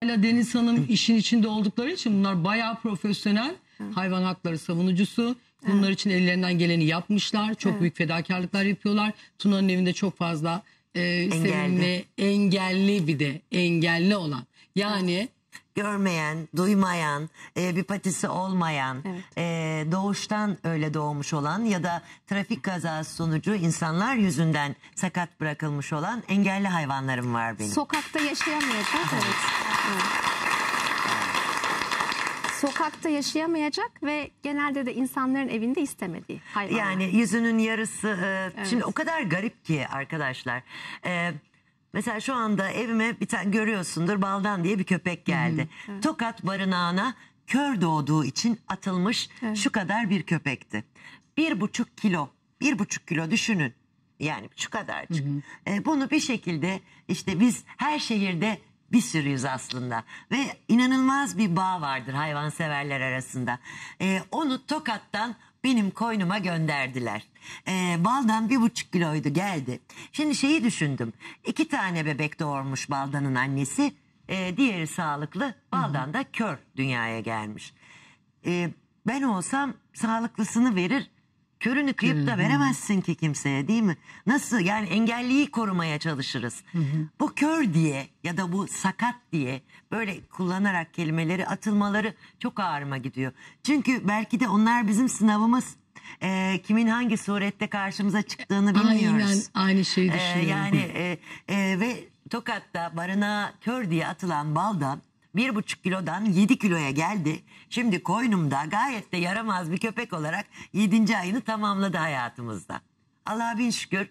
Deniz Hanım işin içinde oldukları için bunlar bayağı profesyonel hayvan hakları savunucusu. Bunlar için ellerinden geleni yapmışlar. Çok büyük fedakarlıklar yapıyorlar. Tuna'nın evinde çok fazla sevimli, engelli bir de engelli olan. Yani görmeyen, duymayan, bir patisi olmayan, doğuştan öyle doğmuş olan ya da trafik kazası sonucu insanlar yüzünden sakat bırakılmış olan engelli hayvanlarım var benim. Sokakta yaşayamayacak. Evet. Sokakta yaşayamayacak ve genelde de insanların evinde istemediği hayvanlar. Yani yüzünün yarısı şimdi o kadar garip ki arkadaşlar. Mesela şu anda evime bir tane görüyorsundur, Baldan diye bir köpek geldi. Tokat barınağına kör doğduğu için atılmış şu kadar bir köpekti. 1,5 kilo düşünün. Yani şu kadarcık. Bunu bir şekilde işte biz her şehirde bir sürüyüz aslında ve inanılmaz bir bağ vardır hayvanseverler arasında. Onu Tokat'tan benim koynuma gönderdiler. Baldan 1,5 kiloydu, geldi. Şimdi şeyi düşündüm. 2 tane bebek doğurmuş Baldan'ın annesi. Diğeri sağlıklı. Baldan da kör dünyaya gelmiş. Ben olsam sağlıklısını verir. Körünü kıyıp da veremezsin ki kimseye, değil mi? Nasıl yani, engelliyi korumaya çalışırız. Bu kör diye ya da bu sakat diye böyle kullanarak kelimeleri atılmaları çok ağrıma gidiyor. Çünkü belki de onlar bizim sınavımız. Kimin hangi surette karşımıza çıktığını bilmiyoruz. aynen aynı şeyi düşünüyorum. Yani ve Tokat'ta barınağa kör diye atılan Baldan 1,5 kilodan 7 kiloya geldi. Şimdi koynumda gayet de yaramaz bir köpek olarak 7. ayını tamamladı hayatımızda. Allah'a bin şükür.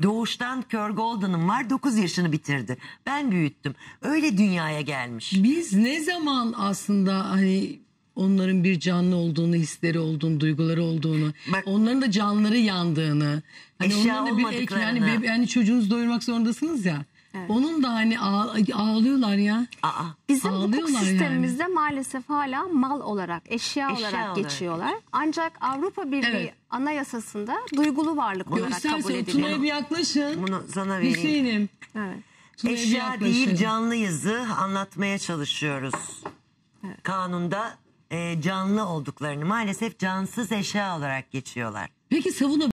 Doğuştan kör Golden'ım var, 9 yaşını bitirdi. Ben büyüttüm. Öyle dünyaya gelmiş. Biz ne zaman aslında hani onların bir canlı olduğunu, hisleri olduğunu, duyguları olduğunu, Bak, onların da canları yandığını, hani eşya onların da bir olmadıklarını. hani çocuğunuzu doyurmak zorundasınız ya. Evet. Onun da hani ağlıyorlar ya. Bizim hukuk Ağlıyorlar sistemimizde yani. maalesef hala mal olarak, eşya olarak geçiyorlar. Ancak Avrupa Birliği Anayasası'nda duygulu varlık olarak kabul ediliyor. Tuna'ya bir yaklaşın. Bunu sana vereyim. Hüseyin'im. Evet. Eşya değil, canlıyızı anlatmaya çalışıyoruz. Kanunda canlı olduklarını, maalesef cansız eşya olarak geçiyorlar. Peki